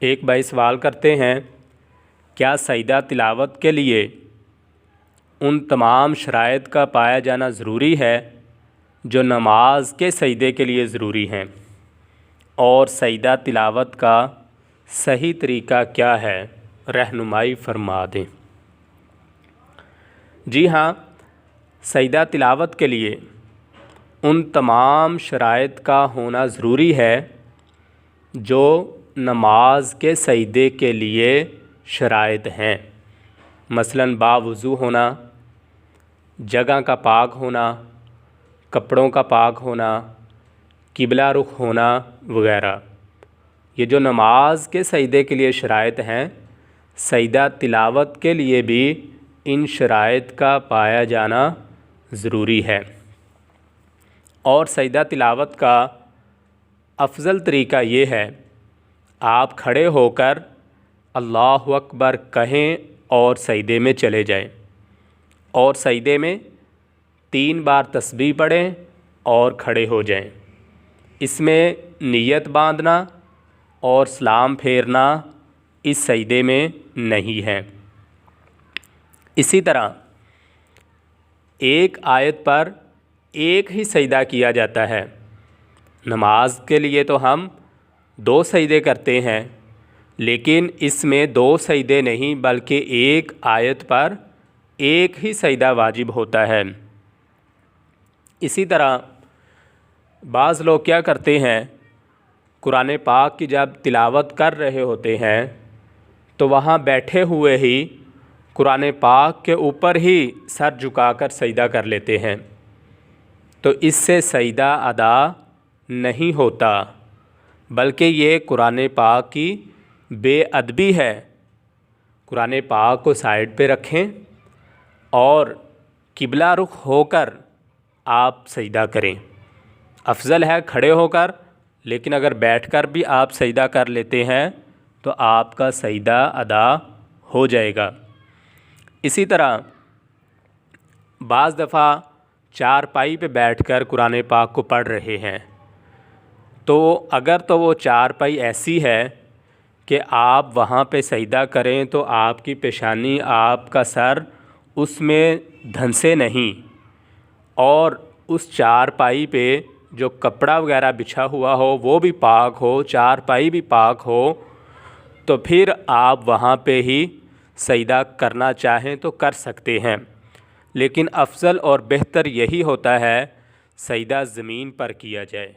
ایک بھائی سوال کرتے ہیں، کیا سجدہ تلاوت کے لیے ان تمام شرائط کا پایا جانا ضروری ہے جو نماز کے سجدے کے لیے ضروری ہیں، اور سجدہ تلاوت کا صحیح طریقہ کیا ہے؟ رہنمائی فرما دیں۔ جی ہاں، سجدہ تلاوت کے لیے ان تمام شرائط کا ہونا ضروری ہے جو نماز کے سجدے کے لیے شرائط ہیں، مثلاً باوضو ہونا، جگہ کا پاک ہونا، کپڑوں کا پاک ہونا، قبلہ رخ ہونا وغیرہ۔ یہ جو نماز کے سجدے کے لیے شرائط ہیں، سجدہ تلاوت کے لیے بھی ان شرائط کا پایا جانا ضروری ہے۔ اور سجدہ تلاوت کا افضل طریقہ یہ ہے، آپ کھڑے ہو کر اللہ اکبر کہیں اور سجدے میں چلے جائیں، اور سجدے میں 3 بار تسبیح پڑھیں اور کھڑے ہو جائیں۔ اس میں نیت باندھنا اور سلام پھیرنا اس سجدے میں نہیں ہے۔ اسی طرح ایک آیت پر ایک ہی سجدہ کیا جاتا ہے۔ نماز کے لیے تو ہم 2 سجدے کرتے ہیں، لیکن اس میں 2 سجدے نہیں بلکہ ایک آیت پر ایک ہی سجدہ واجب ہوتا ہے۔ اسی طرح بعض لوگ کیا کرتے ہیں، قرآن پاک کی جب تلاوت کر رہے ہوتے ہیں تو وہاں بیٹھے ہوئے ہی قرآن پاک کے اوپر ہی سر جھکا کر سجدہ کر لیتے ہیں، تو اس سے سجدہ ادا نہیں ہوتا، بلکہ یہ قرآن پاک کی بے ادبی ہے۔ قرآن پاک کو سائیڈ پہ رکھیں اور قبلہ رخ ہو کر آپ سجدہ کریں۔ افضل ہے کھڑے ہو کر، لیکن اگر بیٹھ کر بھی آپ سجدہ کر لیتے ہیں تو آپ کا سجدہ ادا ہو جائے گا۔ اسی طرح بعض دفعہ چارپائی پہ بیٹھ کر قرآن پاک کو پڑھ رہے ہیں، تو اگر تو وہ چارپائی ایسی ہے کہ آپ وہاں پہ سجدہ کریں تو آپ کی پیشانی، آپ کا سر اس میں دھنسے نہیں، اور اس چارپائی پہ جو کپڑا وغیرہ بچھا ہوا ہو وہ بھی پاک ہو، چارپائی بھی پاک ہو، تو پھر آپ وہاں پہ ہی سجدہ کرنا چاہیں تو کر سکتے ہیں، لیکن افضل اور بہتر یہی ہوتا ہے سجدہ زمین پر کیا جائے۔